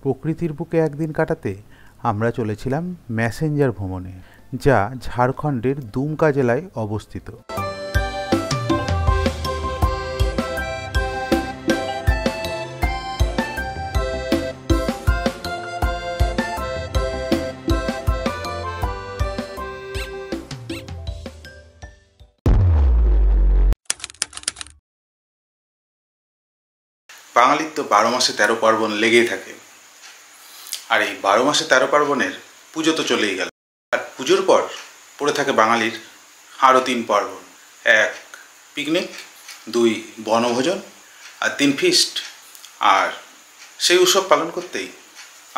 প্রকৃতির বুকে একদিন কাটাতে আমরা চলেছিলাম ম্যাসেঞ্জার ভ্রমণে, যা ঝাড়খণ্ডের দুমকা জেলায় অবস্থিত। বাঙালির তো 12 মাসে 13 পার্বণ লেগেই থাকে। আর এই 12 মাসে 13 পার্বণের পুজো তো চলেই গেল, আর পুজোর পর পড়ে থাকে বাঙালির আরও 3 পার্বণ। 1 পিকনিক, 2 বনভোজন, আর 3 ফিস্ট। আর সেই উৎসব পালন করতেই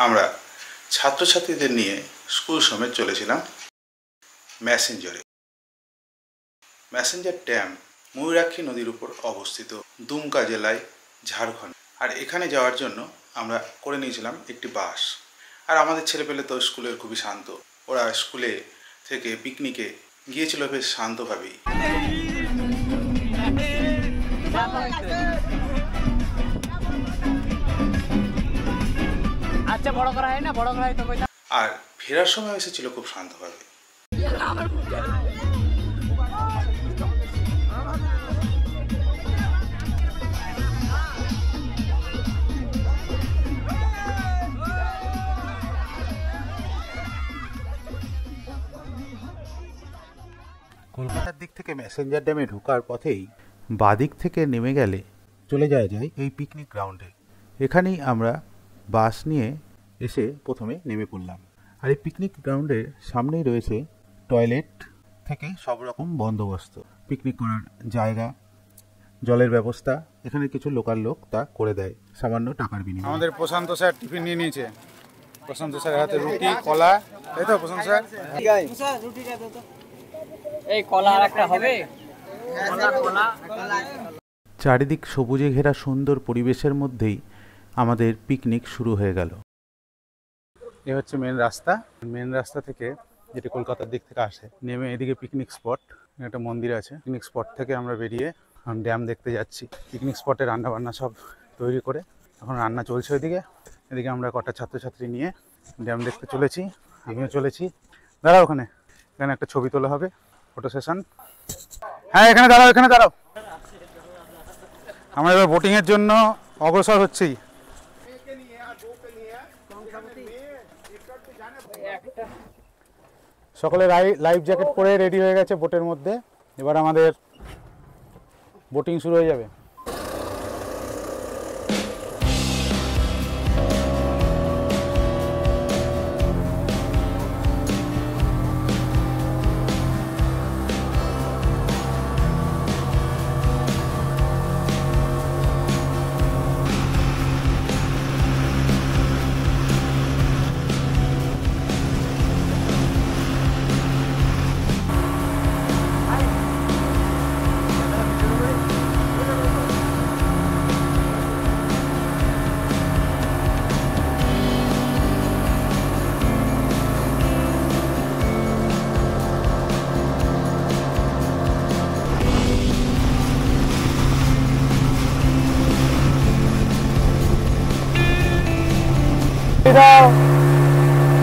আমরা ছাত্রছাত্রীদের নিয়ে স্কুল সমেত চলেছিলাম ম্যাসেঞ্জারে। ম্যাসেঞ্জার ড্যাম ময়ূরাক্ষী নদীর উপর অবস্থিত, দুমকা জেলায়, ঝাড়খণ্ড। আর এখানে যাওয়ার জন্য আমরা করে নিয়েছিলাম একটি বাস। আর আমাদের ছেলেপেলে তো স্কুলের খুবই শান্ত, ওরা স্কুলে থেকে পিকনিকে গিয়েছিল বেশ শান্তভাবেই। আর ফেরার সময় এসেছিল খুব শান্তভাবে। কলকাতার দিক থেকে ম্যাসেঞ্জার ড্যামে ঢোকার পথেই বাদিক থেকে নেমে গেলে চলে যাওয়া যায় এই পিকনিক গ্রাউন্ডে। এখানেই আমরা বাস নিয়ে এসে প্রথমে নেমে পড়লাম। আর এই পিকনিক গ্রাউন্ডের সামনেই রয়েছে টয়লেট থেকে সব রকম বন্দোবস্ত, পিকনিক করার জায়গা, জলের ব্যবস্থা। এখানে কিছু লোকাল লোক তা করে দেয় সামান্য টাকার বিনিময়ে। আমাদের প্রশান্ত স্যার টিফিন নিয়ে নিয়েছে। প্রশান্ত স্যারের হাতে রুটি, কলা, তাই তো প্রশান্ত স্যার? এই কলা আর একটা হবে। চারিদিক সবুজে ঘেরা সুন্দর পরিবেশের মধ্যেই আমাদের পিকনিক শুরু হয়ে গেল। এ হচ্ছে মেন রাস্তা। মেন রাস্তা থেকে, যেটি কলকাতার দিক থেকে আসে, নেমে এদিকে পিকনিক স্পট, একটা মন্দির আছে। পিকনিক স্পট থেকে আমরা বেরিয়ে ড্যাম দেখতে যাচ্ছি। পিকনিক স্পটে রান্নাবান্না সব তৈরি করে এখন রান্না চলছে ওইদিকে। এদিকে আমরা কটা ছাত্রছাত্রী নিয়ে ড্যাম দেখতে চলেছি। আমিও চলেছি। দাঁড়াও, ওখানে একটা ছবি তোলা হবে, ফটো সেশন। হ্যাঁ, এখানে দাঁড়াও, এখানে দাঁড়াও। আমরা এবার বোটিংয়ের জন্য অগ্রসর হচ্ছি। সকলে লাইফ জ্যাকেট পরে রেডি হয়ে গেছে বোটের মধ্যে। এবার আমাদের বোটিং শুরু হয়ে যাবে।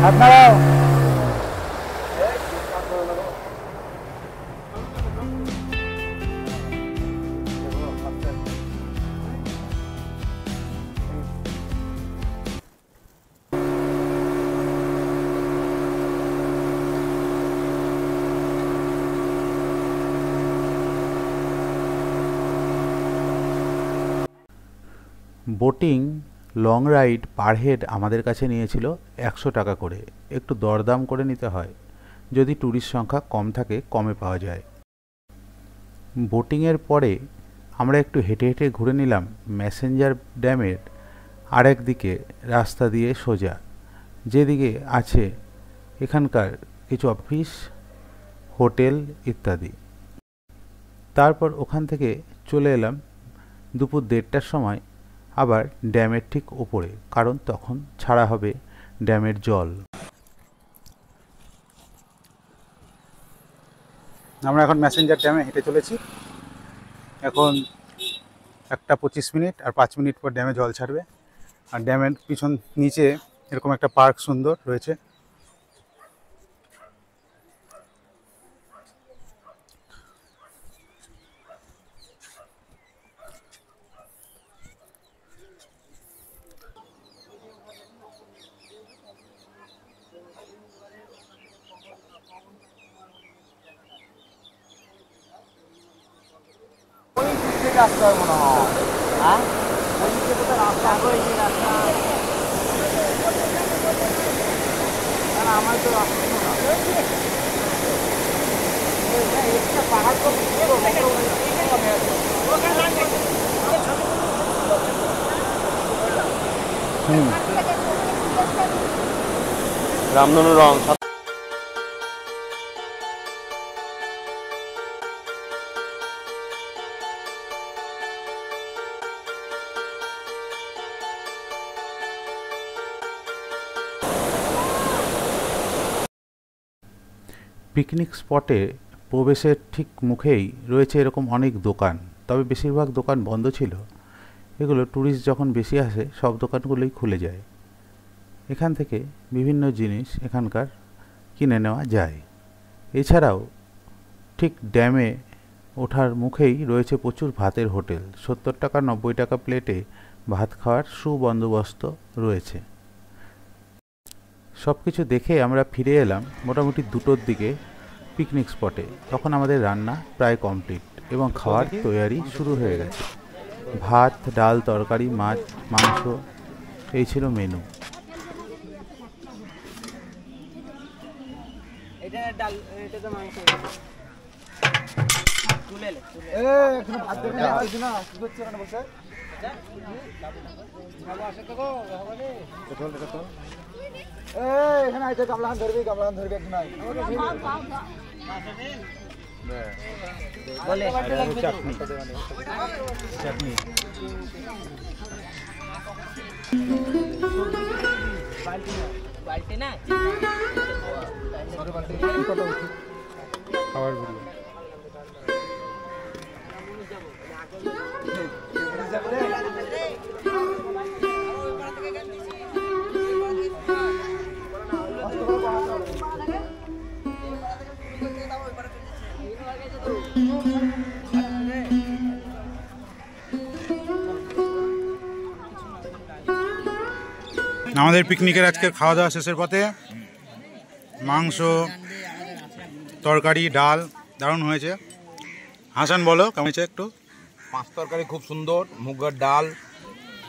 আপনারাও boating long ride per head আমাদের কাছে নিয়েছিল 100 টাকা করে। একটু দরদাম করে নিতে হয়, যদি ট্যুরিস্ট সংখ্যা কম থাকে কমে পাওয়া যায়। বোটিংয়ের পরে আমরা একটু হেঁটে হেঁটে ঘুরে নিলাম ম্যাসেঞ্জার ড্যামের আরেক দিকে রাস্তা দিয়ে সোজা, যেদিকে আছে এখানকার কিছু অফিস, হোটেল ইত্যাদি। তারপর ওখান থেকে চলে এলাম দুপুর 1:30টার সময় আবার ড্যামের ঠিক ওপরে, কারণ তখন ছাড়া হবে ড্যামের জল। আমরা এখন ম্যাসেঞ্জার ড্যামে হেঁটে চলেছি। এখন 1:25 আর 5 মিনিট পর ড্যামে জল ছাড়বে। আর ড্যামের পিছন নিচে এরকম একটা পার্ক সুন্দর রয়েছে। রাস্তা মনে হয়, হ্যাঁ ওই দিকে কোথাও রাস্তা ওই যে রাস্তা না, আমার তো রাস্তা না পাহাড় তো রামধনু রং। পিকনিক স্পটে প্রবেশের ঠিক মুখেই রয়েছে এরকম অনেক দোকান, তবে বেশিরভাগ দোকান বন্ধ ছিল। এগুলো ট্যুরিস্ট যখন বেশি আসে সব দোকানগুলোই খুলে যায়। এখান থেকে বিভিন্ন জিনিস এখানকার কিনে নেওয়া যায়। এছাড়াও ঠিক ড্যামে ওঠার মুখেই রয়েছে প্রচুর ভাতের হোটেল। 70 টাকা 90 টাকা প্লেটে ভাত খাওয়ার সুবন্দোবস্ত রয়েছে। সব কিছু দেখে আমরা ফিরে এলাম মোটামুটি 2টোর দিকে পিকনিক স্পটে। তখন আমাদের রান্না প্রায় কমপ্লিট এবং খাওয়ার তৈয়ারি শুরু হয়ে গেছে। ভাত, ডাল, তরকারি, মাছ, মাংস, এই ছিল মেনু। এটা ডাল, এটা তো মাংস তুলে লে এখানে ভাত দেখে আসছি না, কি করছে এখানে বসে? এখানে আইতে গামলাখান ধরবি একজন আই। বলে চাটনি চাটনি বালতি না খাবার গুলো আমাদের পিকনিকের আজকে খাওয়া দাওয়া শেষের পথে মাংস, তরকারি, ডাল দারুণ হয়েছে। হাসান বলো কেমন হয়েছে একটু? মাছ তরকারি খুব সুন্দর, মুগের ডাল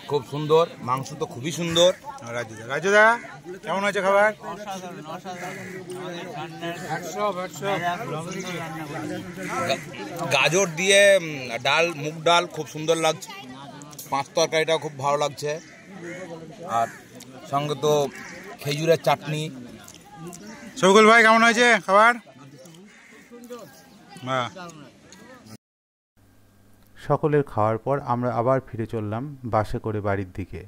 খুব সুন্দর, মাংস তো খুবই সুন্দর। রাজুদা কেমন হয়েছে খাবার? গাজর দিয়ে ডাল, মুগ ডাল খুব সুন্দর লাগছে। মাছ তরকারিটাও খুব ভালো লাগছে, আর সঙ্গে তো খেজুরের চাটনি। শৌকুল ভাই কেমন হয়েছে খাবার? সকলের খাওয়ার পর আমরা আবার ফিরে চললাম বাসে করে বাড়ির দিকে।